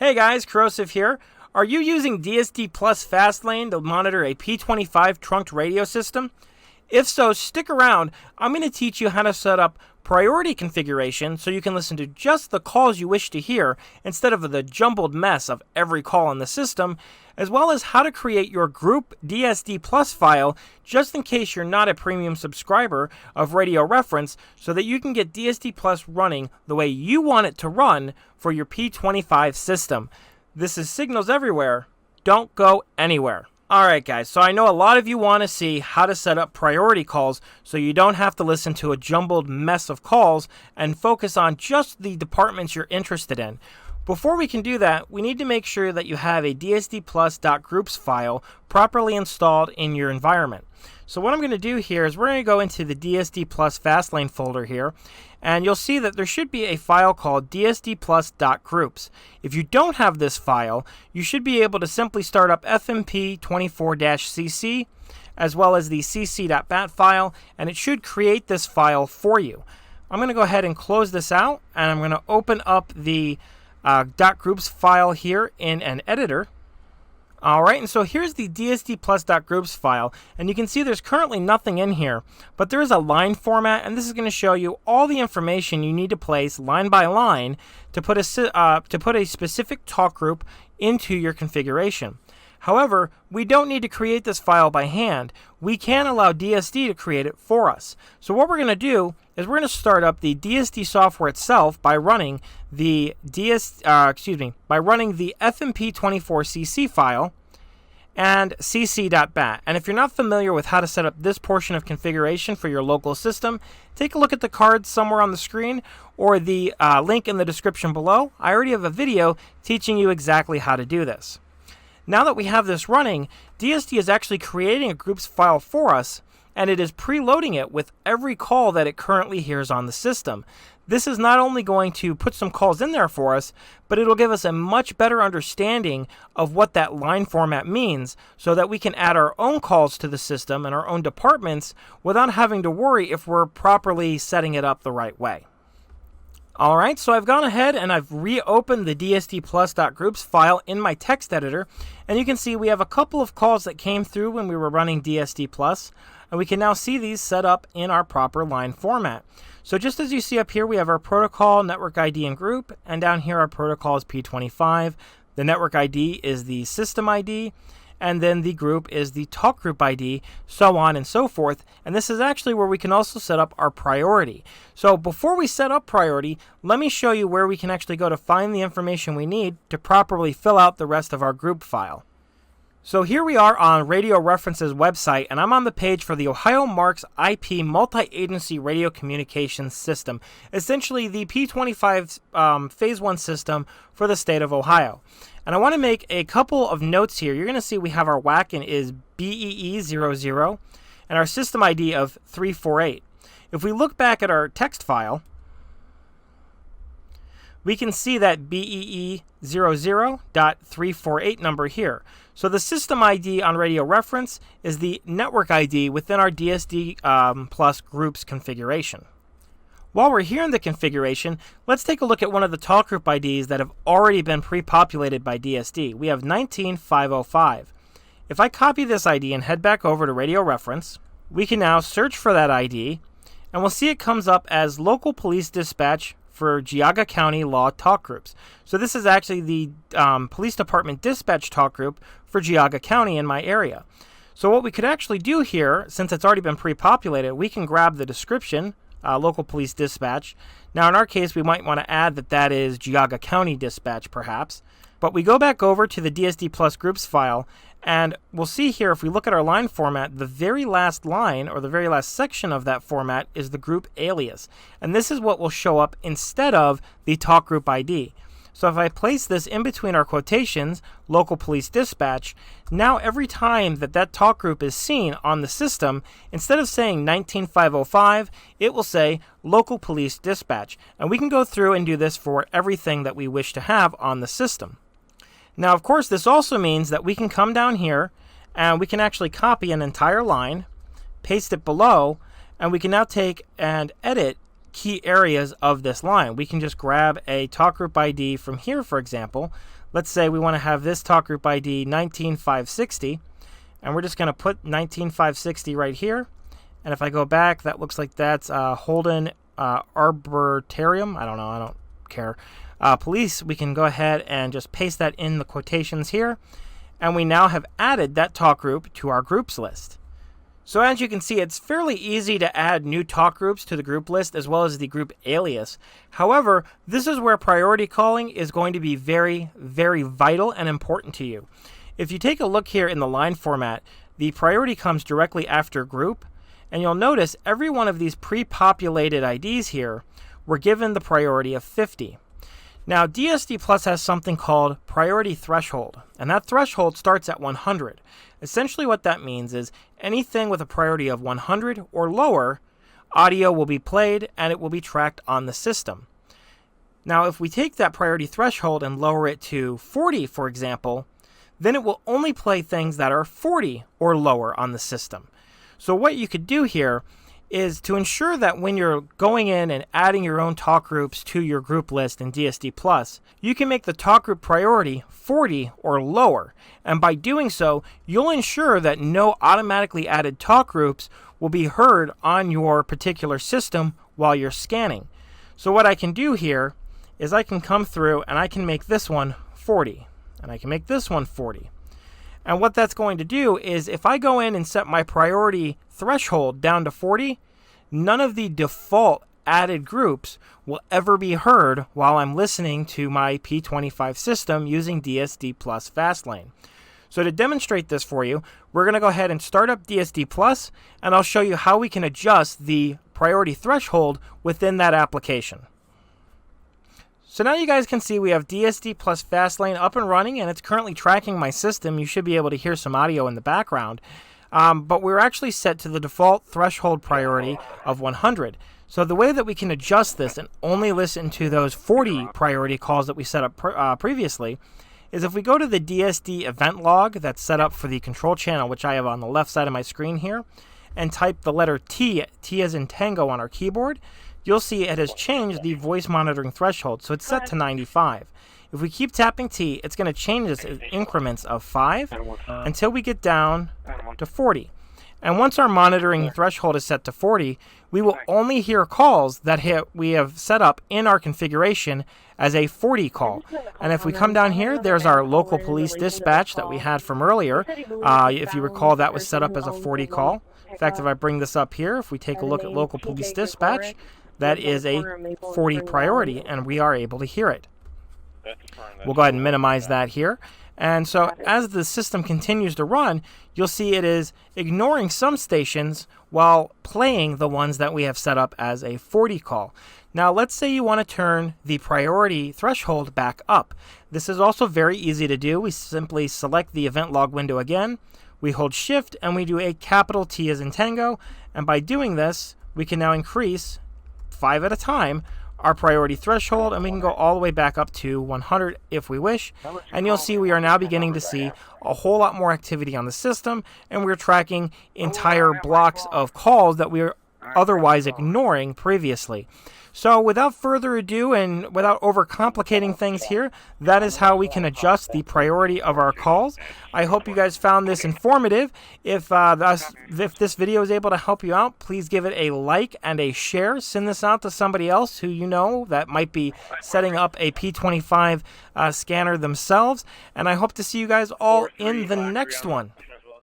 Hey guys, Corrosive here. Are you using DSDPlus Fastlane to monitor a P25 trunked radio system? If so, stick around. I'm going to teach you how to set up priority configuration so you can listen to just the calls you wish to hear instead of the jumbled mess of every call in the system, as well as how to create your group DSDPlus file just in case you're not a premium subscriber of Radio Reference so that you can get DSDPlus running the way you want it to run for your P25 system. This is Signals Everywhere. Don't go anywhere. Alright guys, so I know a lot of you want to see how to set up priority calls so you don't have to listen to a jumbled mess of calls and focus on just the departments you're interested in. Before we can do that, we need to make sure that you have a dsdplus.groups file properly installed in your environment. So what I'm going to do here is we're going to go into the DSDPlus Fastlane folder here, and you'll see that there should be a file called dsdplus.groups. If you don't have this file, you should be able to simply start up fmp24-cc as well as the cc.bat file, and it should create this file for you. I'm going to go ahead and close this out, and I'm going to open up the .groups file here in an editor. Alright, and so here's the dsdplus.groups file, and you can see there's currently nothing in here, but there is a line format, and this is going to show you all the information you need to place line by line to put a specific talk group into your configuration. However, we don't need to create this file by hand. We can allow DSD to create it for us. So what we're going to do is we're going to start up the DSD software itself by running the fmp24cc file and cc.bat. And if you're not familiar with how to set up this portion of configuration for your local system, take a look at the cards somewhere on the screen or the link in the description below. I already have a video teaching you exactly how to do this. Now that we have this running, DSD is actually creating a groups file for us, and it is preloading it with every call that it currently hears on the system. This is not only going to put some calls in there for us, but it'll give us a much better understanding of what that line format means so that we can add our own calls to the system and our own departments without having to worry if we're properly setting it up the right way. Alright, so I've gone ahead and I've reopened the dsdplus.groups file in my text editor, and you can see we have a couple of calls that came through when we were running DSDPlus, and we can now see these set up in our proper line format. So just as you see up here, we have our protocol, network ID, and group, and down here our protocol is P25, the network ID is the system ID, and then the group is the talk group ID, so on and so forth. And this is actually where we can also set up our priority. So before we set up priority, let me show you where we can actually go to find the information we need to properly fill out the rest of our group file. So here we are on Radio Reference's website, and I'm on the page for the Ohio Marks IP Multi-Agency Radio Communications System, essentially the P25 Phase 1 system for the state of Ohio. And I want to make a couple of notes here. You're going to see we have our WACN is BEE00 and our system ID of 348. If we look back at our text file, we can see that BEE00.348 number here. So the system ID on Radio Reference is the network ID within our DSD Plus groups configuration. While we're here in the configuration, let's take a look at one of the talk group IDs that have already been pre-populated by DSD. We have 19505. If I copy this ID and head back over to Radio Reference, we can now search for that ID, and we'll see it comes up as Local Police Dispatch for Geauga County Law Talk Groups. So this is actually the Police Department Dispatch Talk Group for Geauga County in my area. So what we could actually do here, since it's already been pre-populated, we can grab the description, Local Police Dispatch. Now in our case, we might want to add that is Geauga County Dispatch perhaps. But we go back over to the DSDPlus groups file, and we'll see here if we look at our line format, the very last line or the very last section of that format is the group alias. And this is what will show up instead of the talk group ID. So if I place this in between our quotations, Local Police Dispatch, now every time that talk group is seen on the system, instead of saying 19505, it will say Local Police Dispatch. And we can go through and do this for everything that we wish to have on the system. Now, of course, this also means that we can come down here and we can actually copy an entire line, paste it below, and we can now take and edit key areas of this line. We can just grab a talk group ID from here, for example. let's say we want to have this talk group ID 19560, and we're just going to put 19560 right here. And if I go back, that looks like that's Holden Arboretum. I don't know. I don't care. Police, we can go ahead and just paste that in the quotations here. And we now have added that talk group to our groups list. So as you can see, it's fairly easy to add new talk groups to the group list as well as the group alias. However, this is where priority calling is going to be very, very vital and important to you. If you take a look here in the line format, the priority comes directly after group. And you'll notice every one of these pre-populated IDs here were given the priority of 50. Now, DSDPlus has something called priority threshold, and that threshold starts at 100. Essentially what that means is anything with a priority of 100 or lower, audio will be played and it will be tracked on the system. Now, if we take that priority threshold and lower it to 40, for example, then it will only play things that are 40 or lower on the system. So what you could do here is to ensure that when you're going in and adding your own talk groups to your group list in DSDPlus, you can make the talk group priority 40 or lower. And by doing so, you'll ensure that no automatically added talk groups will be heard on your particular system while you're scanning. So what I can do here is I can come through and I can make this one 40. And I can make this one 40. And what that's going to do is if I go in and set my priority threshold down to 40, none of the default added groups will ever be heard while I'm listening to my P25 system using DSDPlus Fastlane. So to demonstrate this for you, we're going to go ahead and start up DSDPlus, and I'll show you how we can adjust the priority threshold within that application. So now you guys can see we have DSDPlus Fastlane up and running, and it's currently tracking my system. You should be able to hear some audio in the background. But we're actually set to the default threshold priority of 100. So the way that we can adjust this and only listen to those 40 priority calls that we set up previously is if we go to the DSD event log that's set up for the control channel, which I have on the left side of my screen here, and type the letter T, T as in Tango on our keyboard, you'll see it has changed the voice monitoring threshold. So it's set to 95. If we keep tapping T, it's going to change this in increments of 5 until we get down to 40. And once our monitoring threshold is set to 40, we will only hear calls that we have set up in our configuration as a 40 call. And if we come down here, there's our local police dispatch that we had from earlier. If you recall, that was set up as a 40 call. In fact, if I bring this up here, if we take a look at local police dispatch, that is a 40 priority, and we are able to hear it. We'll go ahead and minimize that here. And so as the system continues to run, you'll see it is ignoring some stations while playing the ones that we have set up as a 40 call. Now let's say you want to turn the priority threshold back up. This is also very easy to do. We simply select the event log window again. We hold shift and we do a capital T as in Tango. And by doing this, we can now increase 5 at a time our priority threshold, and we can go all the way back up to 100 if we wish. And you'll see we are now beginning to see a whole lot more activity on the system, and we're tracking entire blocks of calls that we were otherwise ignoring previously. So without further ado and without overcomplicating things here, that is how we can adjust the priority of our calls. I hope you guys found this informative. If this video is able to help you out, please give it a like and a share. Send this out to somebody else who you know that might be setting up a P25 scanner themselves. And I hope to see you guys all in the next one.